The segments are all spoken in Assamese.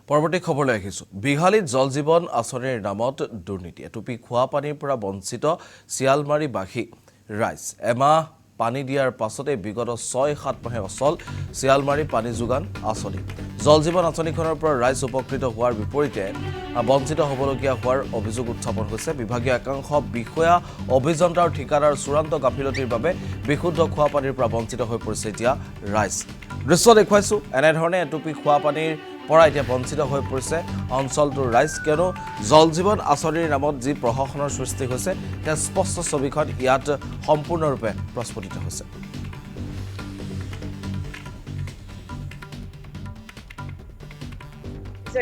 পৰৱৰ্তী খবৰলৈ আহিছোঁ। বিহালীত জল জীৱন আঁচনিৰ নামত দুৰ্নীতি। এটুপি খোৱা পানীৰ পৰা বঞ্চিত শিয়ালমাৰী বাসী ৰাইজ। এমাহ পানী দিয়াৰ পাছতে বিগত ৬-৭ মাহে অচল শিয়ালমাৰী পানী যোগান আঁচনি। জল জীৱন আঁচনিখনৰ পৰা ৰাইজ উপকৃত হোৱাৰ বিপৰীতে বঞ্চিত হ'বলগীয়া হোৱাৰ অভিযোগ উত্থাপন হৈছে। বিভাগীয় একাংশ বিষয়া, অভিযন্তা আৰু ঠিকাদাৰ চূড়ান্ত গাফিলতিৰ বাবে বিশুদ্ধ খোৱা পানীৰ পৰা বঞ্চিত হৈ পৰিছে এতিয়া ৰাইজ। দৃশ্য দেখুৱাইছোঁ, এনেধৰণে এটুপি খোৱা পানীৰ পৰা এতিয়া বঞ্চিত হৈ পৰিছে অঞ্চলটোৰ ৰাইজ, কিয়নো জল জীৱন আঁচনিৰ নামত যি প্ৰশাসনৰ সৃষ্টি হৈছে সেই স্পষ্ট ছবিখন ইয়াত সম্পূৰ্ণৰূপে প্ৰস্ফুটিত হৈছে।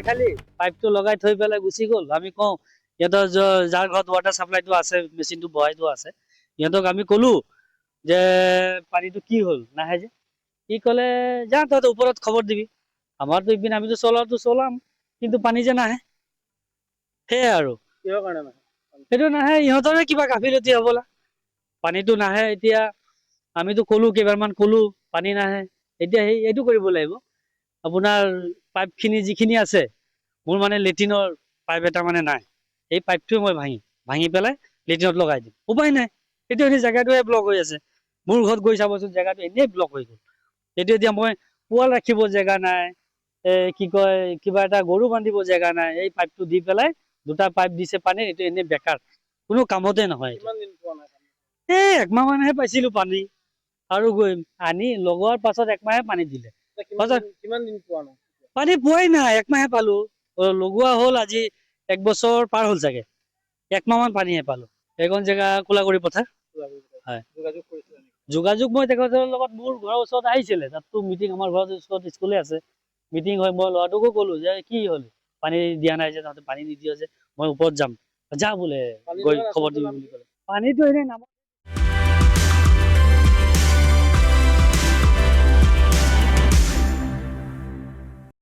খালি পাইপটো লগাই থৈ পেলাই গুচি গ'ল। আমি কওঁ সিহঁতৰ যাৰ ঘৰত ৱাটাৰ চাপ্লাইটো আছে, মেচিনটো বহাইটো আছে, সিহঁতক আমি ক'লো যে পানীটো কি হ'ল, নাহে যে। কি ক'লে, যা তহঁতে ওপৰত খবৰ দিবি। আমাৰতো ইপিনে আমিতো চলাম, কিন্তু পানী যে নাহে। সেয়াই আৰু কিহৰ কাৰণে নাহে? সেইটো নাহে, ইহঁতৰে কিবা গাফিলতি হ'বলা। পানীটো নাহে। এতিয়া আমিতো ক'লো, কেইবাৰমান ক'লো, পানী নাহে। এতিয়া এইটো কৰিব লাগিব। আপোনাৰ পাইপখিনি যিখিনি আছে, মোৰ মানে লেট্ৰিনৰ পাইপ এটা মানে নাই, এই পাইপটোৱে মই ভাঙি পেলাই লেট্ৰিনত লগাই দিম। উপায় নাই, এইটো সেই জেগাটোৱে ব্লক হৈ আছে। মোৰ ঘৰত গৈ চাবচোন, জেগাটো এনেই ব্লক হৈ গ'ল। এইটো এতিয়া মই পোৱাল ৰাখিব জেগা নাই, কি কয়, কিবা এটা গৰু বান্ধিব জেগা নাই। এই পাইপটো দি পেলাই দুটা পাইপ দিছে পানী, এইটো এনেই বেকাৰ, কোনো কামতে নহয়। একমাহ মানহে পাইছিলো পানী, আৰু আনি লগোৱাৰ পাছত একমাহে পানী দিলে। কিমান দিন পোৱা নাই? পানী পোৱাই নাই, একমাহে পালো। লগোৱা হ'ল আজি 1 বছৰ পাৰ হ'ল চাগে। একমাহ মান পানীহে পালো। এইখন জেগা কোলাগুৰি পথাৰ। হয়, যোগাযোগ মই তেখেতৰ লগত মোৰ ঘৰৰ ওচৰত আহিছিলে। তাততো মিটিং, আমাৰ ঘৰৰ ওচৰত স্কুলে আছে, মিটিং হয়। মই ল'ৰাটোকো ক'লো যে কি হ'ল, পানী দিয়া নাই যে, তহঁতে পানী নিদিয় যে, মই ওপৰত যাম, যা বোলে গৈ খবৰ দিবি বুলি ক'লে। পানীটো এনেই নাম